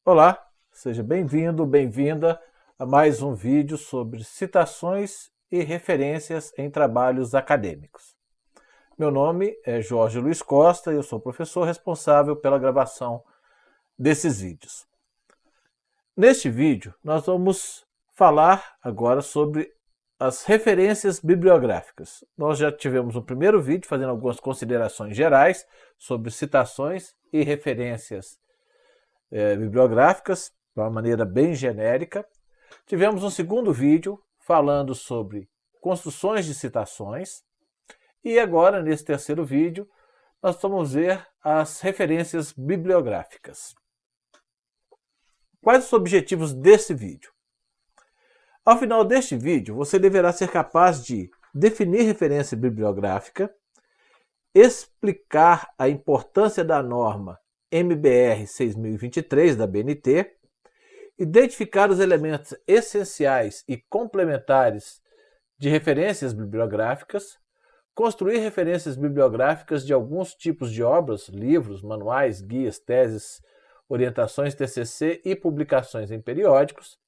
Olá, seja bem-vindo, bem-vinda a mais um vídeo sobre citações e referências em trabalhos acadêmicos. Meu nome é Jorge Luiz Costa e eu sou professor responsável pela gravação desses vídeos. Neste vídeo, nós vamos falar agora sobre as referências bibliográficas. Nós já tivemos um primeiro vídeo fazendo algumas considerações gerais sobre citações e referências bibliográficas, de uma maneira bem genérica. Tivemos um segundo vídeo falando sobre construções de citações. E agora, nesse terceiro vídeo, nós vamos ver as referências bibliográficas. Quais os objetivos desse vídeo? Ao final deste vídeo, você deverá ser capaz de definir referência bibliográfica, explicar a importância da norma MBR 6023 da BNT, identificar os elementos essenciais e complementares de referências bibliográficas, construir referências bibliográficas de alguns tipos de obras, livros, manuais, guias, teses, orientações TCC e publicações em periódicos,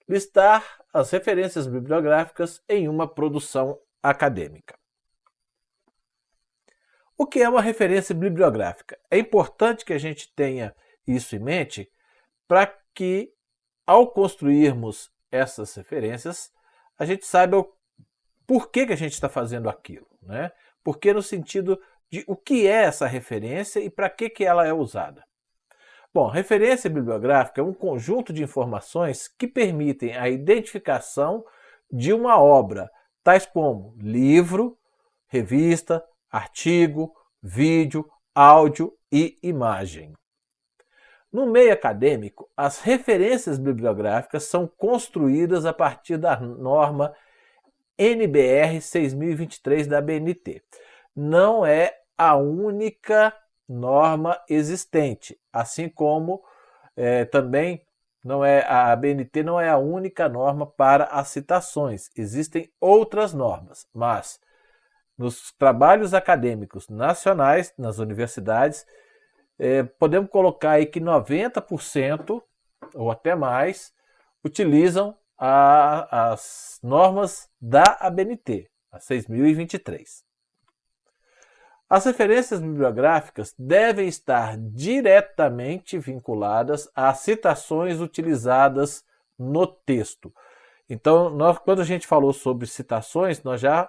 listar as referências bibliográficas em uma produção acadêmica. O que é uma referência bibliográfica? É importante que a gente tenha isso em mente para que, ao construirmos essas referências, a gente saiba o porquê que a gente está fazendo aquilo, né? Porque no sentido de o que é essa referência e para que ela é usada. Bom, referência bibliográfica é um conjunto de informações que permitem a identificação de uma obra, tais como livro, revista, artigo, vídeo, áudio e imagem. No meio acadêmico, as referências bibliográficas são construídas a partir da norma NBR 6023 da BNT. Não é a única norma existente, assim como também a BNT não é a única norma para as citações. Existem outras normas, mas nos trabalhos acadêmicos nacionais, nas universidades, podemos colocar aí que 90% ou até mais utilizam as normas da ABNT, a 6023. As referências bibliográficas devem estar diretamente vinculadas às citações utilizadas no texto. Então, quando a gente falou sobre citações, nós já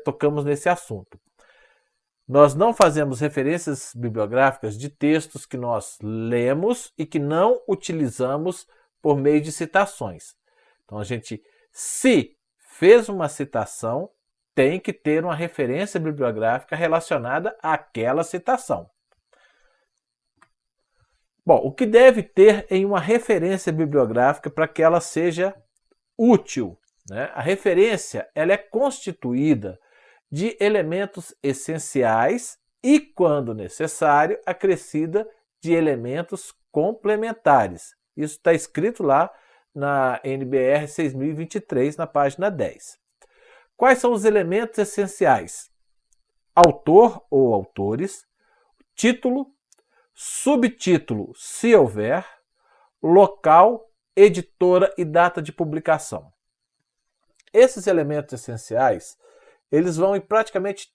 tocamos nesse assunto. Nós não fazemos referências bibliográficas de textos que nós lemos e que não utilizamos por meio de citações. Então, se fez uma citação, tem que ter uma referência bibliográfica relacionada àquela citação. Bom, o que deve ter em uma referência bibliográfica para que ela seja útil, né? A referência ela é constituída de elementos essenciais e, quando necessário, acrescida de elementos complementares. Isso está escrito lá na NBR 6023, na página 10. Quais são os elementos essenciais? Autor ou autores, título, subtítulo, se houver, local, editora e data de publicação. Esses elementos essenciais, eles vão em praticamente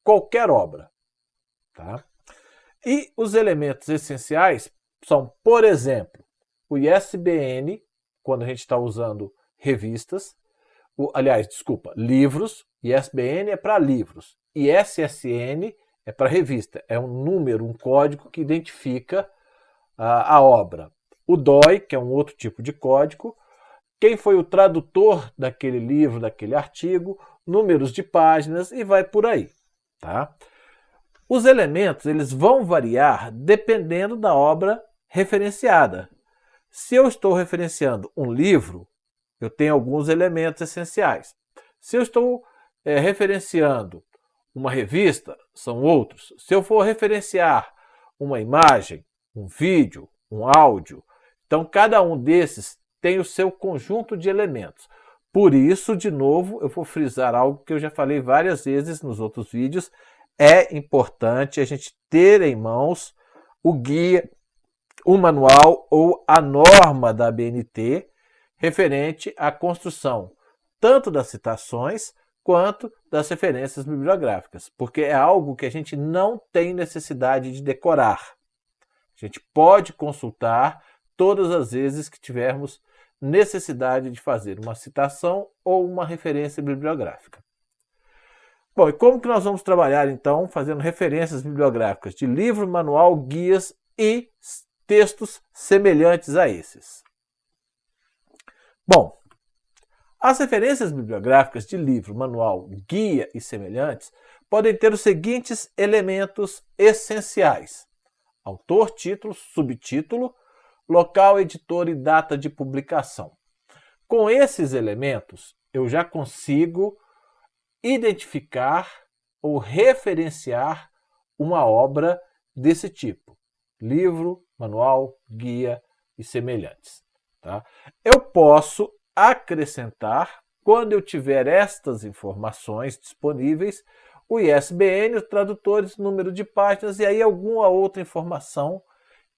qualquer obra, tá? E os elementos essenciais são, por exemplo, o ISBN, quando a gente está usando revistas, livros. ISBN é para livros. ISSN é para revista. É um número, um código que identifica a obra. O DOI, que é um outro tipo de código. Quem foi o tradutor daquele livro, daquele artigo, números de páginas e vai por aí, tá? Os elementos eles vão variar dependendo da obra referenciada. Se eu estou referenciando um livro, eu tenho alguns elementos essenciais. Se eu estou referenciando uma revista, são outros. Se eu for referenciar uma imagem, um vídeo, um áudio, então cada um desses tem o seu conjunto de elementos. Por isso, de novo, eu vou frisar algo que eu já falei várias vezes nos outros vídeos. É importante a gente ter em mãos o guia o manual ou a norma da ABNT referente à construção tanto das citações quanto das referências bibliográficas, porque é algo que a gente não tem necessidade de decorar. A gente pode consultar todas as vezes que tivermos necessidade de fazer uma citação ou uma referência bibliográfica. Bom, e como que nós vamos trabalhar, então, fazendo referências bibliográficas de livro, manual, guias e textos semelhantes a esses? Bom, as referências bibliográficas de livro, manual, guia e semelhantes podem ter os seguintes elementos essenciais: autor, título, subtítulo, local, editor e data de publicação. Com esses elementos, eu já consigo identificar ou referenciar uma obra desse tipo: livro, manual, guia e semelhantes. Tá? Eu posso acrescentar, quando eu tiver estas informações disponíveis, o ISBN, os tradutores, número de páginas e aí alguma outra informação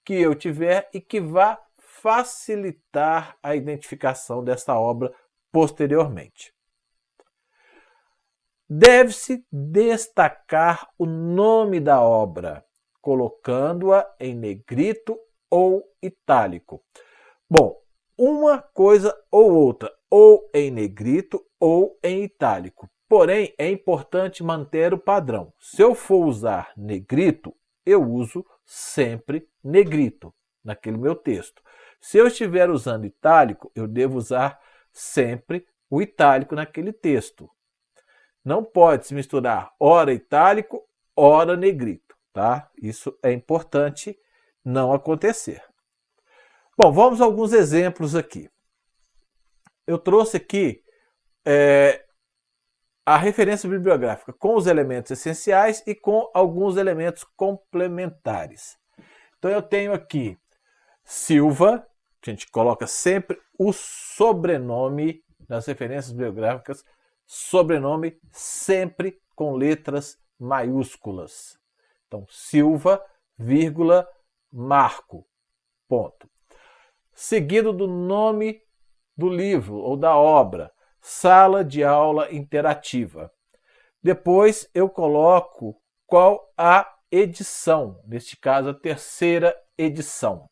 que eu tiver e que vá facilitar a identificação dessa obra posteriormente. Deve-se destacar o nome da obra, colocando-a em negrito ou itálico. Bom, uma coisa ou outra, ou em negrito ou em itálico. Porém, é importante manter o padrão. Se eu for usar negrito, eu uso sempre negrito naquele meu texto. Se eu estiver usando itálico, eu devo usar sempre o itálico naquele texto. Não pode se misturar ora itálico, ora negrito, tá? Isso é importante não acontecer. Bom, vamos a alguns exemplos aqui. Eu trouxe aqui a referência bibliográfica com os elementos essenciais e com alguns elementos complementares. Então eu tenho aqui Silva, a gente coloca sempre o sobrenome nas referências bibliográficas, sobrenome sempre com letras maiúsculas. Então, Silva, vírgula, Marco, ponto. Seguido do nome do livro ou da obra, Sala de Aula Interativa. Depois eu coloco qual a edição, neste caso a terceira edição.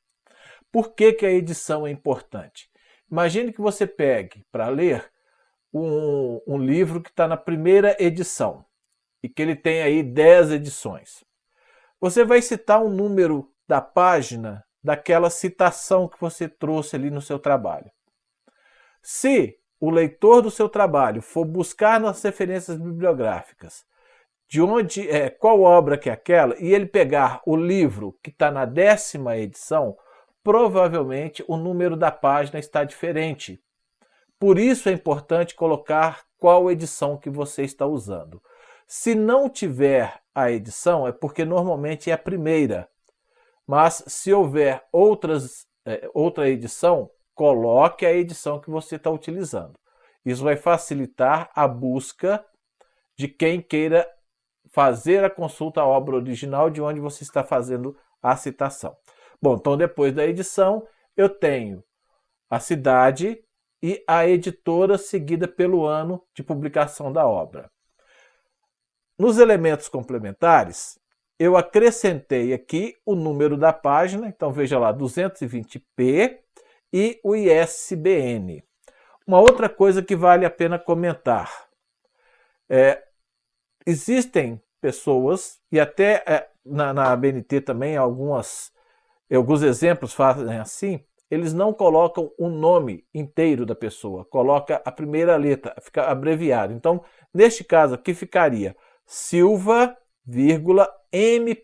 Por que que a edição é importante? Imagine que você pegue para ler um livro que está na primeira edição e que ele tem aí 10 edições. Você vai citar um número da página daquela citação que você trouxe ali no seu trabalho. Se o leitor do seu trabalho for buscar nas referências bibliográficas de onde qual obra que é aquela e ele pegar o livro que está na 10ª edição, provavelmente o número da página está diferente. Por isso é importante colocar qual edição que você está usando. Se não tiver a edição, é porque normalmente é a primeira. Mas se houver outra edição, coloque a edição que você está utilizando. Isso vai facilitar a busca de quem queira fazer a consulta à obra original de onde você está fazendo a citação. Bom, então depois da edição, eu tenho a cidade e a editora seguida pelo ano de publicação da obra. Nos elementos complementares, eu acrescentei aqui o número da página, então veja lá, 220p e o ISBN. Uma outra coisa que vale a pena comentar. Existem pessoas, e até na ABNT também alguns exemplos fazem assim, eles não colocam o nome inteiro da pessoa, coloca a primeira letra, fica abreviado. Então, neste caso aqui ficaria Silva, M.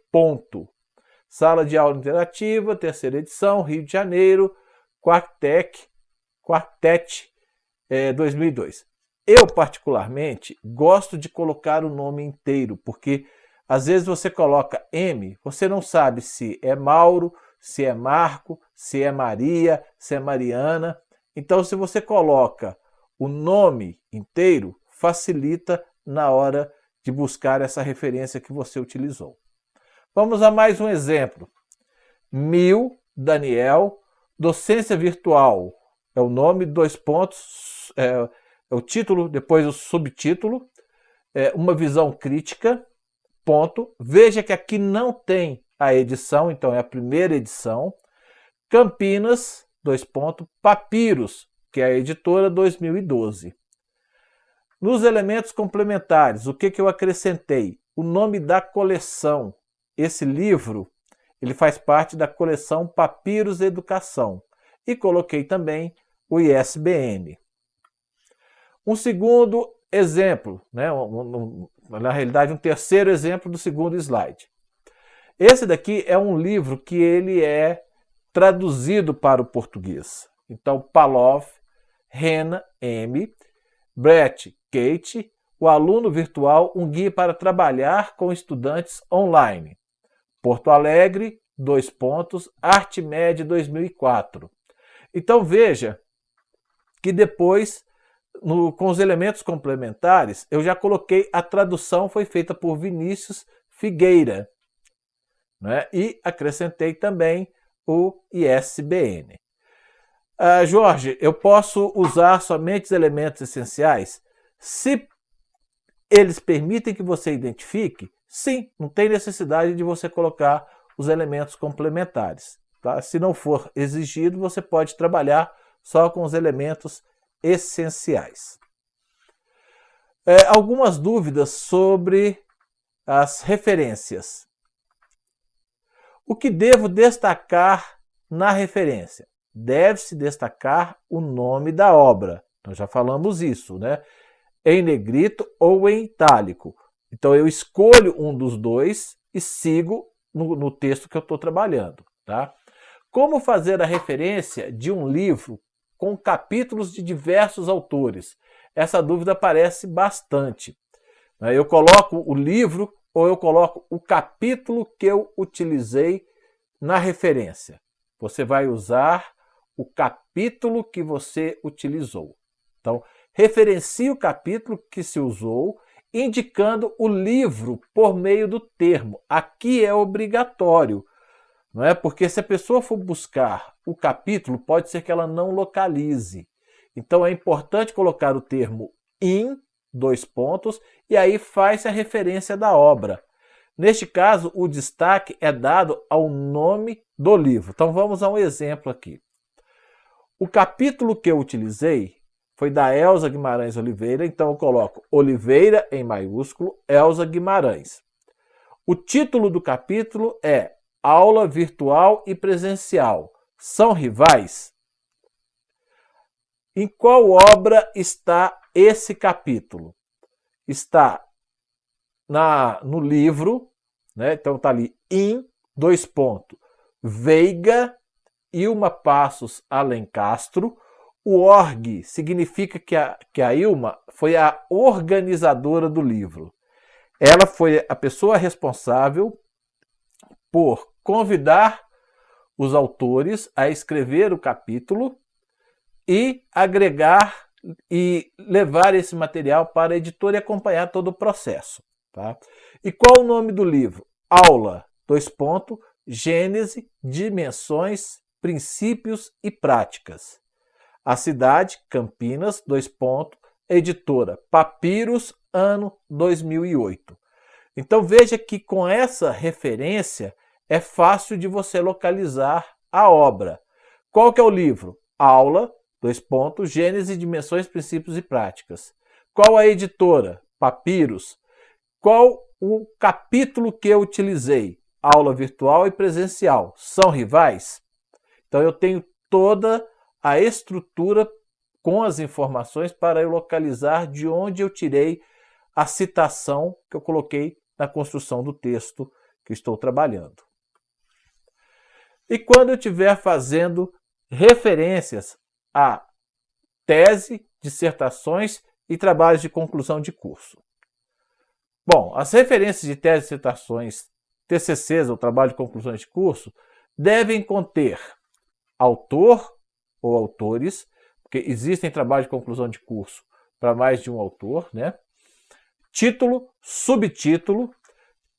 Sala de Aula Interativa, terceira edição, Rio de Janeiro, Quartet 2002. Eu, particularmente, gosto de colocar o nome inteiro, porque às vezes você coloca M, você não sabe se é Mauro, se é Marco, se é Maria, se é Mariana. Então, se você coloca o nome inteiro, facilita na hora de buscar essa referência que você utilizou. Vamos a mais um exemplo. 1000 Daniel, Docência Virtual, é o nome, 2 pontos, é o título, depois o subtítulo, uma visão crítica, ponto. Veja que aqui não tem a edição, então é a primeira edição. Campinas, 2 pontos, Papiros, que é a editora, 2012. Nos elementos complementares, o que eu acrescentei? O nome da coleção. Esse livro, ele faz parte da coleção Papiros Educação. E coloquei também o ISBN. Um segundo exemplo, né? Na realidade um terceiro exemplo do segundo slide. Esse daqui é um livro que ele é traduzido para o português. Então, Palov, Rena, M., Brett, Kate, o aluno virtual, um guia para trabalhar com estudantes online. Porto Alegre, 2 pontos, Artmed 2004. Então veja que depois, com os elementos complementares, eu já coloquei a tradução foi feita por Vinícius Figueira, né? E acrescentei também o ISBN. Jorge, eu posso usar somente os elementos essenciais? Se eles permitem que você identifique, sim, não tem necessidade de você colocar os elementos complementares. Tá? Se não for exigido, você pode trabalhar só com os elementos essenciais. Algumas dúvidas sobre as referências. O que devo destacar na referência? Deve-se destacar o nome da obra. Nós já falamos isso, né? Em negrito ou em itálico. Então eu escolho um dos dois e sigo no texto que eu estou trabalhando. Tá? Como fazer a referência de um livro com capítulos de diversos autores? Essa dúvida aparece bastante. Eu coloco o livro ou eu coloco o capítulo que eu utilizei na referência. Você vai usar o capítulo que você utilizou. Então, referencie o capítulo que se usou, indicando o livro por meio do termo. Aqui é obrigatório, não é? Porque se a pessoa for buscar o capítulo, pode ser que ela não localize. Então é importante colocar o termo in, 2 pontos, e aí faz a referência da obra. Neste caso, o destaque é dado ao nome do livro. Então vamos a um exemplo aqui. O capítulo que eu utilizei foi da Elza Guimarães Oliveira, então eu coloco Oliveira em maiúsculo, Elza Guimarães. O título do capítulo é Aula Virtual e Presencial. São rivais? Em qual obra está esse capítulo? Está no livro, né? Então está ali em, 2 pontos, Veiga, Ilma Passos Alencastro. O org significa que a Ilma foi a organizadora do livro. Ela foi a pessoa responsável por convidar os autores a escrever o capítulo e agregar e levar esse material para a editora e acompanhar todo o processo. Tá? E qual o nome do livro? Aula, 2 pontos, Gênese, Dimensões, Princípios e Práticas. A cidade, Campinas, 2 pontos, editora Papiros, ano 2008. Então veja que com essa referência é fácil de você localizar a obra. Qual que é o livro? Aula, 2 pontos, Gênese, Dimensões, Princípios e Práticas. Qual a editora? Papiros. Qual o capítulo que eu utilizei? Aula virtual e presencial. São rivais? Então eu tenho toda a estrutura com as informações para eu localizar de onde eu tirei a citação que eu coloquei na construção do texto que estou trabalhando. E quando eu estiver fazendo referências a tese, dissertações e trabalhos de conclusão de curso. Bom, as referências de tese, dissertações, TCCs ou trabalho de conclusão de curso devem conter autor ou autores, porque existem trabalhos de conclusão de curso para mais de um autor, né? Título, subtítulo,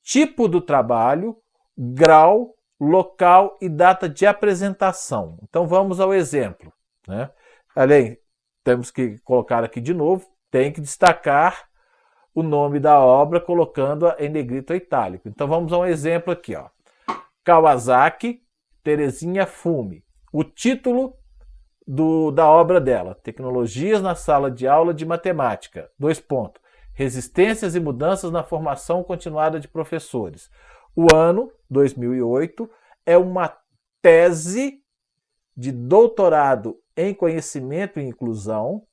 tipo do trabalho, grau, local e data de apresentação. Então vamos ao exemplo, né? Além, temos que colocar aqui de novo, tem que destacar o nome da obra colocando-a em negrito ou itálico. Então vamos a um exemplo aqui, ó. Kawasaki, Terezinha Fume. O título da obra dela, Tecnologias na Sala de Aula de Matemática, : Resistências e mudanças na formação continuada de professores. O ano, 2008, é uma tese de doutorado em conhecimento e inclusão.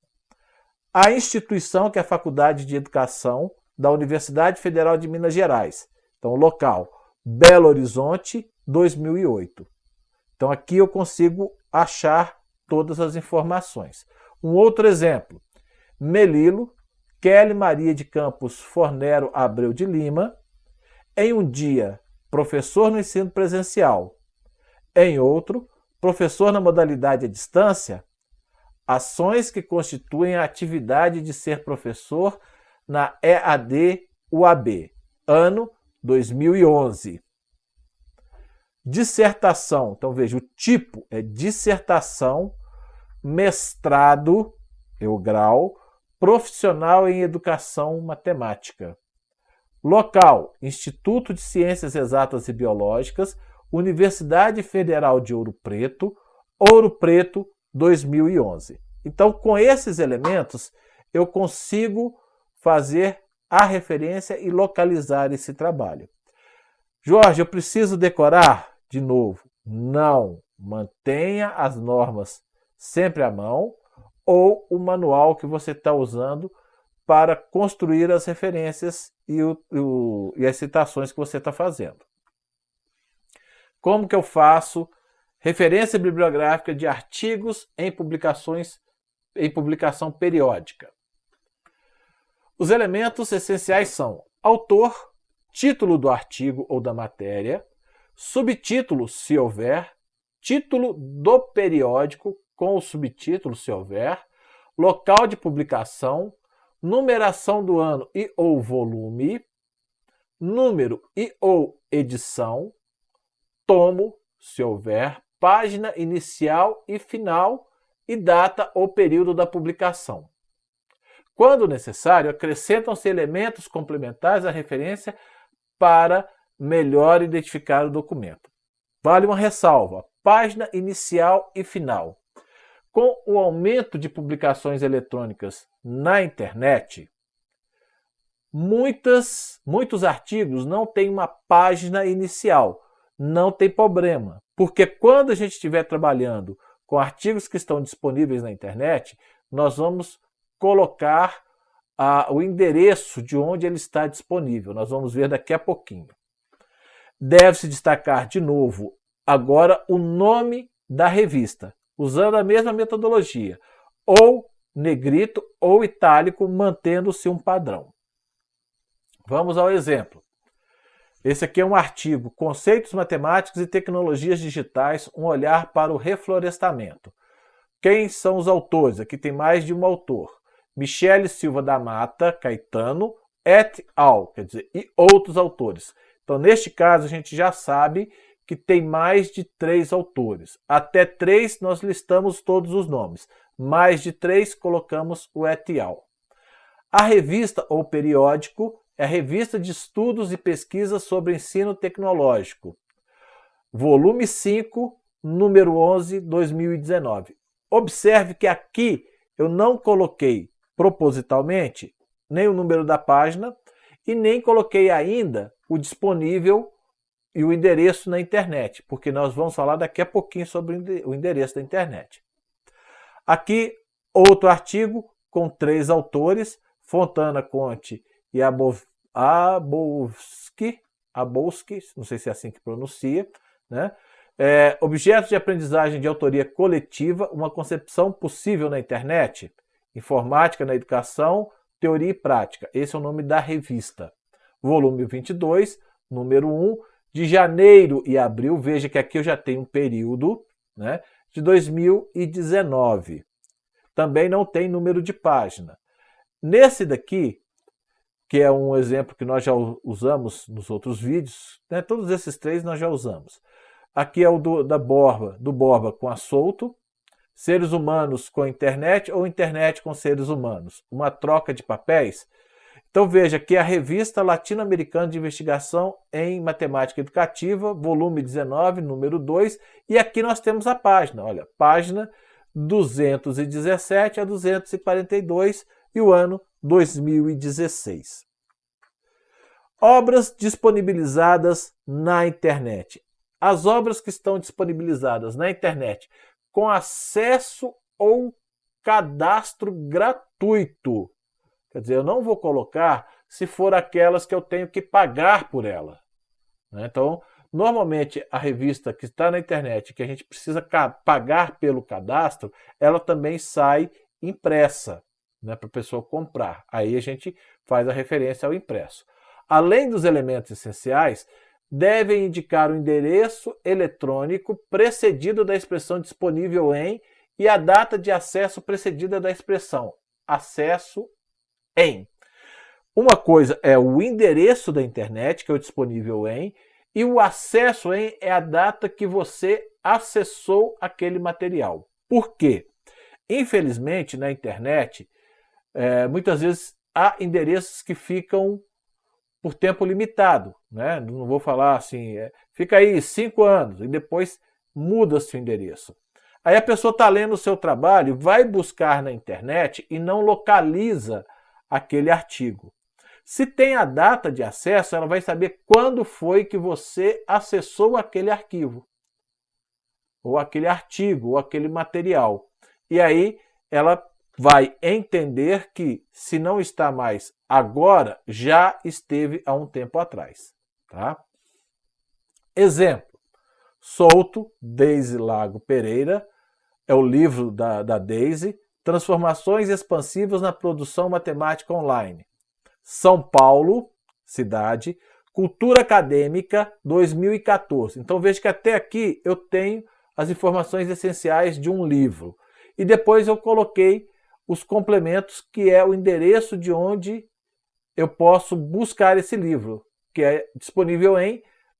A instituição, que é a Faculdade de Educação da Universidade Federal de Minas Gerais. Então, local, Belo Horizonte, 2008. Então, aqui eu consigo achar todas as informações. Um outro exemplo, Melilo, Kelly Maria de Campos Fornero Abreu de Lima. Em um dia, professor no ensino presencial. Em outro, professor na modalidade à distância. Ações que constituem a atividade de ser professor na EAD-UAB. Ano 2011. Dissertação. Então veja, o tipo é dissertação, mestrado, o grau, profissional em educação matemática. Local, Instituto de Ciências Exatas e Biológicas, Universidade Federal de Ouro Preto, 2011. Então, com esses elementos, eu consigo fazer a referência e localizar esse trabalho. Jorge, eu preciso decorar? De novo, não. Mantenha as normas sempre à mão ou o manual que você está usando para construir as referências e as citações que você está fazendo. Como que eu faço referência bibliográfica de artigos em publicação periódica? Os elementos essenciais são autor, título do artigo ou da matéria, subtítulo, se houver, título do periódico com o subtítulo, se houver, local de publicação, numeração do ano e ou volume, número e ou edição, tomo, se houver, página inicial e final e data ou período da publicação. Quando necessário, acrescentam-se elementos complementares à referência para melhor identificar o documento. Vale uma ressalva: página inicial e final. Com o aumento de publicações eletrônicas na internet, muitos artigos não têm uma página inicial. Não tem problema, porque quando a gente estiver trabalhando com artigos que estão disponíveis na internet, nós vamos colocar o endereço de onde ele está disponível. Nós vamos ver daqui a pouquinho. Deve-se destacar de novo agora o nome da revista, usando a mesma metodologia, ou negrito ou itálico, mantendo-se um padrão. Vamos ao exemplo. Esse aqui é um artigo, Conceitos Matemáticos e Tecnologias Digitais, um olhar para o reflorestamento. Quem são os autores? Aqui tem mais de um autor. Michele Silva da Mata, Caetano, et al., quer dizer, e outros autores. Então, neste caso, a gente já sabe que tem mais de 3 autores. Até 3 nós listamos todos os nomes. Mais de 3 colocamos o et al. A revista ou periódico é a Revista de Estudos e Pesquisas sobre Ensino Tecnológico. Volume 5, número 11, 2019. Observe que aqui eu não coloquei propositalmente nem o número da página e nem coloquei ainda o disponível e o endereço na internet, porque nós vamos falar daqui a pouquinho sobre o endereço da internet. Aqui, outro artigo com 3 autores, Fontana, Conte e Abowski, não sei se é assim que pronuncia, né? Objetos de aprendizagem de autoria coletiva, uma concepção possível na internet, informática na educação, teoria e prática. Esse é o nome da revista. Volume 22, número 1, de janeiro e abril, veja que aqui eu já tenho um período, né, de 2019. Também não tem número de página. Nesse daqui, que é um exemplo que nós já usamos nos outros vídeos, né? Todos esses 3 nós já usamos. Aqui é o do Borba com a Solto. Seres humanos com internet ou internet com seres humanos. Uma troca de papéis. Então veja que a revista Latino-Americana de Investigação em Matemática Educativa, volume 19, número 2, e aqui nós temos a página, olha, página 217 a 242 e o ano 2016. Obras disponibilizadas na internet. As obras que estão disponibilizadas na internet com acesso ou cadastro gratuito. Quer dizer, eu não vou colocar se for aquelas que eu tenho que pagar por ela. Então, normalmente a revista que está na internet, que a gente precisa pagar pelo cadastro, ela também sai impressa, para a pessoa comprar. Aí a gente faz a referência ao impresso. Além dos elementos essenciais, devem indicar o endereço eletrônico precedido da expressão disponível em e a data de acesso precedida da expressão acesso em. Uma coisa é o endereço da internet, que é o disponível em, e o acesso em é a data que você acessou aquele material. Por quê? Infelizmente, na internet, muitas vezes há endereços que ficam por tempo limitado, Não vou falar assim, fica aí 5 anos e depois muda-se o endereço. Aí a pessoa está lendo o seu trabalho, vai buscar na internet e não localiza aquele artigo. Se tem a data de acesso, ela vai saber quando foi que você acessou aquele arquivo, ou aquele artigo, ou aquele material. E aí ela vai entender que, se não está mais agora, já esteve há um tempo atrás. Tá? Exemplo, Solto, Deise Lago Pereira, é o livro da Deise, Transformações Expansivas na Produção Matemática Online. São Paulo, cidade, Cultura Acadêmica, 2014. Então veja que até aqui eu tenho as informações essenciais de um livro. E depois eu coloquei os complementos, que é o endereço de onde eu posso buscar esse livro, que é disponível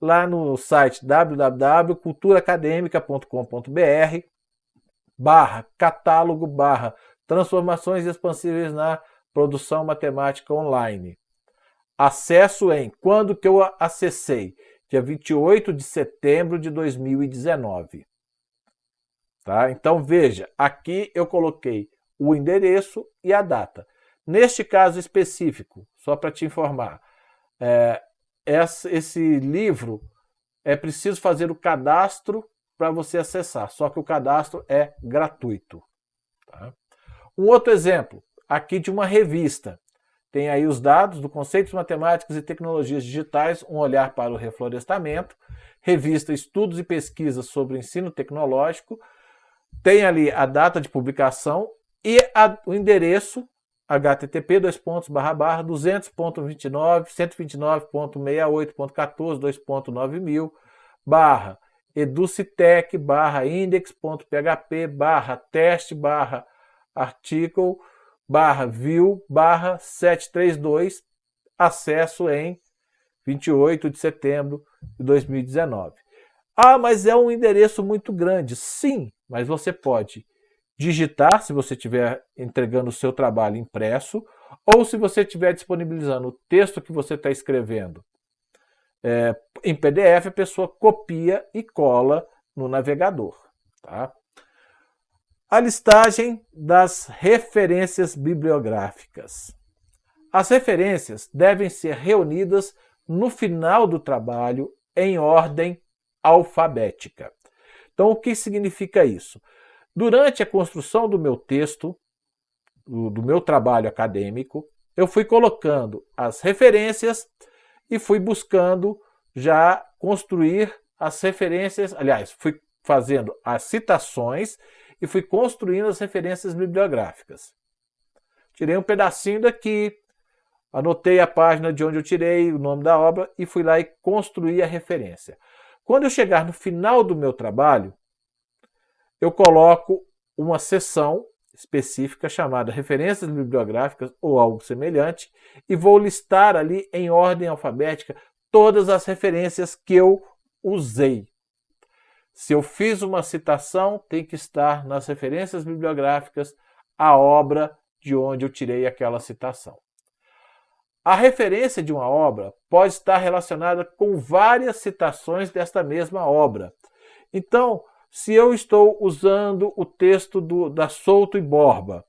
lá no site www.culturaacademica.com.br/catálogo/ transformações expansíveis na produção matemática online. Acesso em. Quando que eu acessei? Dia 28 de setembro de 2019. Tá? Então veja, aqui eu coloquei o endereço e a data. Neste caso específico, só para te informar, esse livro é preciso fazer o cadastro para você acessar, só que o cadastro é gratuito. Tá? Um outro exemplo, aqui de uma revista. Tem aí os dados do Conceitos Matemáticos e Tecnologias Digitais, um olhar para o reflorestamento, revista Estudos e Pesquisas sobre o Ensino Tecnológico, tem ali a data de publicação e o endereço http://200.29, 129.68.14, 2.9000, educitec, index.php, teste, article, view, 732, acesso em 28 de setembro de 2019. Ah, mas é um endereço muito grande. Sim, mas você pode digitar, se você estiver entregando o seu trabalho impresso, ou se você estiver disponibilizando o texto que você está escrevendo em PDF, a pessoa copia e cola no navegador. Tá? A listagem das referências bibliográficas. As referências devem ser reunidas no final do trabalho em ordem alfabética. Então, o que significa isso? Durante a construção do meu texto, do meu trabalho acadêmico, eu fui colocando as referências e fui buscando já construir as referências, aliás, fui fazendo as citações e fui construindo as referências bibliográficas. Tirei um pedacinho daqui, anotei a página de onde eu tirei, o nome da obra e fui lá e construí a referência. Quando eu chegar no final do meu trabalho, eu coloco uma seção específica chamada referências bibliográficas ou algo semelhante e vou listar ali em ordem alfabética todas as referências que eu usei. Se eu fiz uma citação, tem que estar nas referências bibliográficas a obra de onde eu tirei aquela citação. A referência de uma obra pode estar relacionada com várias citações desta mesma obra. Então, se eu estou usando o texto da Souto e Borba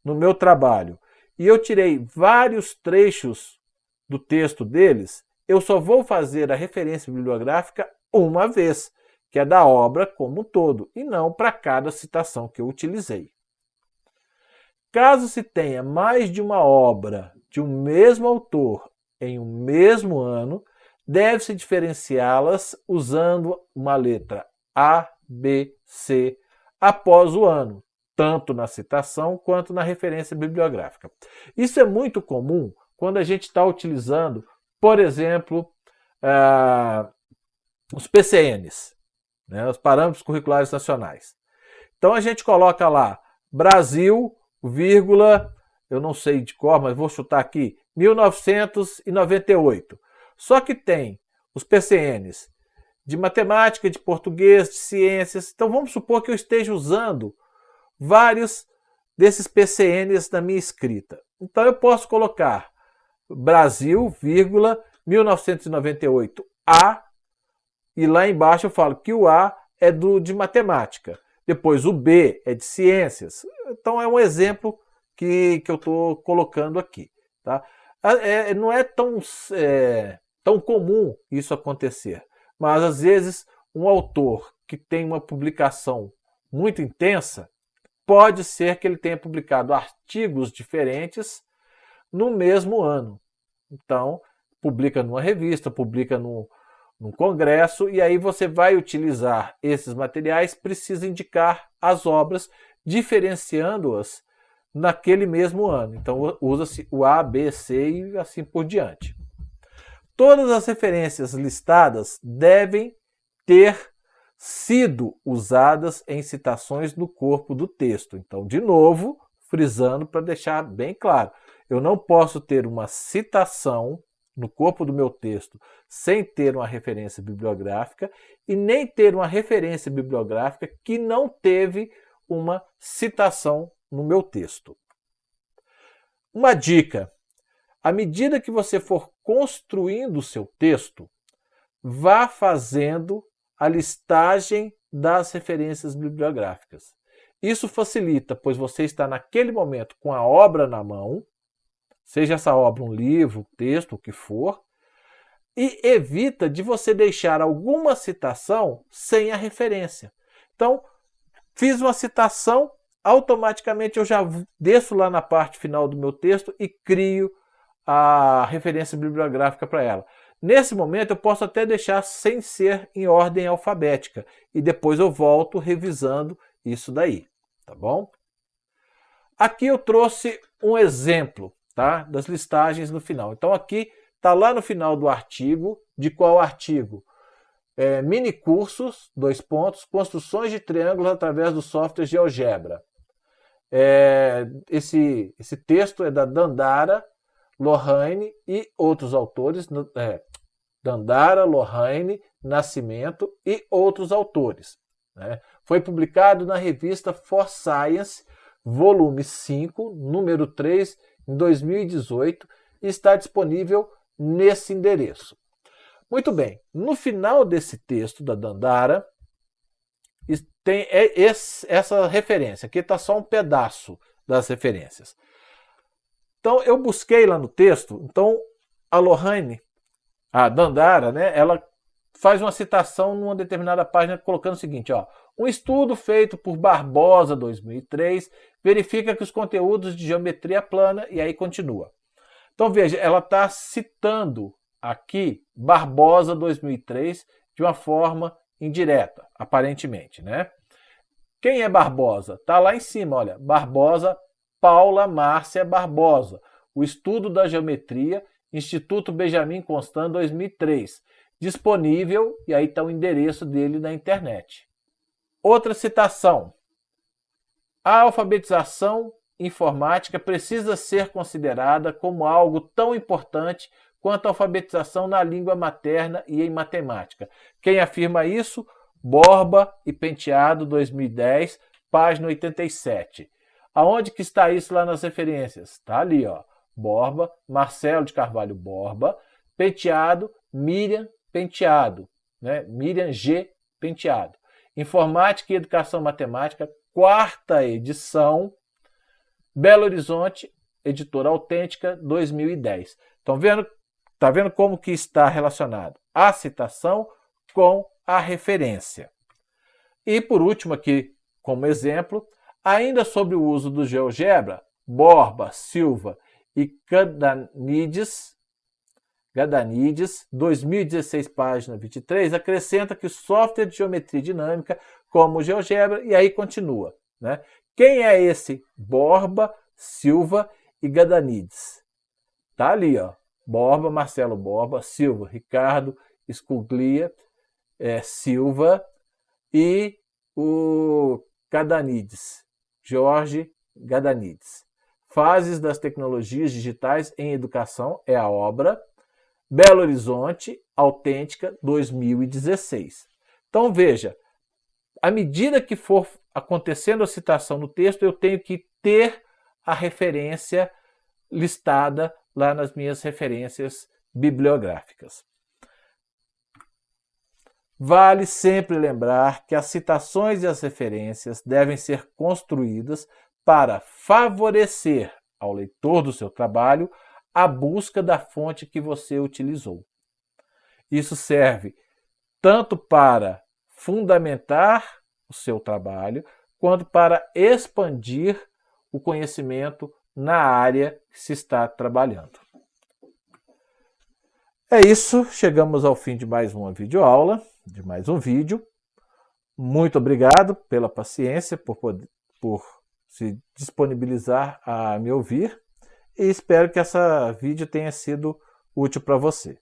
no meu trabalho e eu tirei vários trechos do texto deles, eu só vou fazer a referência bibliográfica uma vez, que é da obra como um todo, e não para cada citação que eu utilizei. Caso se tenha mais de uma obra de um mesmo autor em um mesmo ano, deve-se diferenciá-las usando uma letra A, B, C após o ano, tanto na citação quanto na referência bibliográfica. Isso é muito comum quando a gente está utilizando, por exemplo, os PCNs, né, os Parâmetros Curriculares Nacionais. Então a gente coloca lá Brasil, vírgula, eu não sei de cor, mas vou chutar aqui, 1998. Só que tem os PCNs de matemática, de português, de ciências. Então vamos supor que eu esteja usando vários desses PCNs na minha escrita. Então eu posso colocar Brasil, vírgula, 1998A, e lá embaixo eu falo que o A é de matemática. Depois o B é de ciências. Então é um exemplo que eu estou colocando aqui. Tá? Não é tão comum isso acontecer, mas às vezes um autor que tem uma publicação muito intensa, pode ser que ele tenha publicado artigos diferentes no mesmo ano. Então, publica numa revista, publica num congresso, e aí você vai utilizar esses materiais, precisa indicar as obras, diferenciando-as naquele mesmo ano. Então, usa-se o A, B, C e assim por diante. Todas as referências listadas devem ter sido usadas em citações no corpo do texto. Então, de novo, frisando para deixar bem claro, eu não posso ter uma citação no corpo do meu texto sem ter uma referência bibliográfica e nem ter uma referência bibliográfica que não teve uma citação no meu texto. Uma dica: à medida que você for construindo o seu texto, vá fazendo a listagem das referências bibliográficas. Isso facilita, pois você está naquele momento com a obra na mão, seja essa obra um livro, texto, o que for, e evita de você deixar alguma citação sem a referência. Então, fiz uma citação, automaticamente eu já desço lá na parte final do meu texto e crio a referência bibliográfica para ela. Nesse momento eu posso até deixar sem ser em ordem alfabética e depois eu volto revisando isso daí, tá bom? Aqui eu trouxe um exemplo, tá, das listagens no final. Então aqui está lá no final do artigo, de qual artigo? Mini cursos, construções de triângulos através do software GeoGebra. Esse texto é da Dandara, Lohane e outros autores, Dandara, Lohane, Nascimento e outros autores. Né? Foi publicado na revista For Science, volume 5, número 3, em 2018, e está disponível nesse endereço. Muito bem, no final desse texto da Dandara, tem essa referência, aqui está só um pedaço das referências. Então, eu busquei lá no texto, então a Lohane, a Dandara, né, ela faz uma citação numa determinada página colocando o seguinte, ó, um estudo feito por Barbosa, 2003, verifica que os conteúdos de geometria plana, e aí continua. Então, veja, ela está citando aqui Barbosa, 2003, de uma forma indireta, aparentemente, né? Quem é Barbosa? Está lá em cima, olha, Barbosa, Paula Márcia Barbosa, o estudo da geometria, Instituto Benjamin Constant, 2003, disponível, e aí está o endereço dele na internet. Outra citação: a alfabetização informática precisa ser considerada como algo tão importante quanto a alfabetização na língua materna e em matemática. Quem afirma isso? Borba e Penteado 2010, página 87. Aonde que está isso lá nas referências? Está ali, ó. Borba, Marcelo de Carvalho Borba, Penteado, Miriam Penteado, né? Miriam G. Penteado. Informática e Educação Matemática, 4ª edição, Belo Horizonte, Editora Autêntica, 2010. Tá vendo como que está relacionado a citação com a referência? E por último aqui, como exemplo, ainda sobre o uso do GeoGebra, Borba, Silva e Gadanides, 2016, página 23, acrescenta que o software de geometria dinâmica, como o GeoGebra, e aí continua, né? Quem é esse Borba, Silva e Gadanides? Tá ali, ó. Borba, Marcelo Borba, Silva, Ricardo Scuglia, Silva e o Gadanides, Jorge Gadanides. Fases das tecnologias digitais em educação é a obra. Belo Horizonte, Autêntica, 2016. Então veja, à medida que for acontecendo a citação no texto, eu tenho que ter a referência listada lá nas minhas referências bibliográficas. Vale sempre lembrar que as citações e as referências devem ser construídas para favorecer ao leitor do seu trabalho a busca da fonte que você utilizou. Isso serve tanto para fundamentar o seu trabalho, quanto para expandir o conhecimento na área que se está trabalhando. É isso, chegamos ao fim de mais uma videoaula, de mais um vídeo. Muito obrigado pela paciência, por se disponibilizar a me ouvir, e espero que essa vídeo tenha sido útil para você.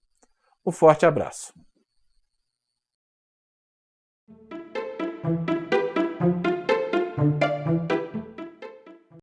Um forte abraço.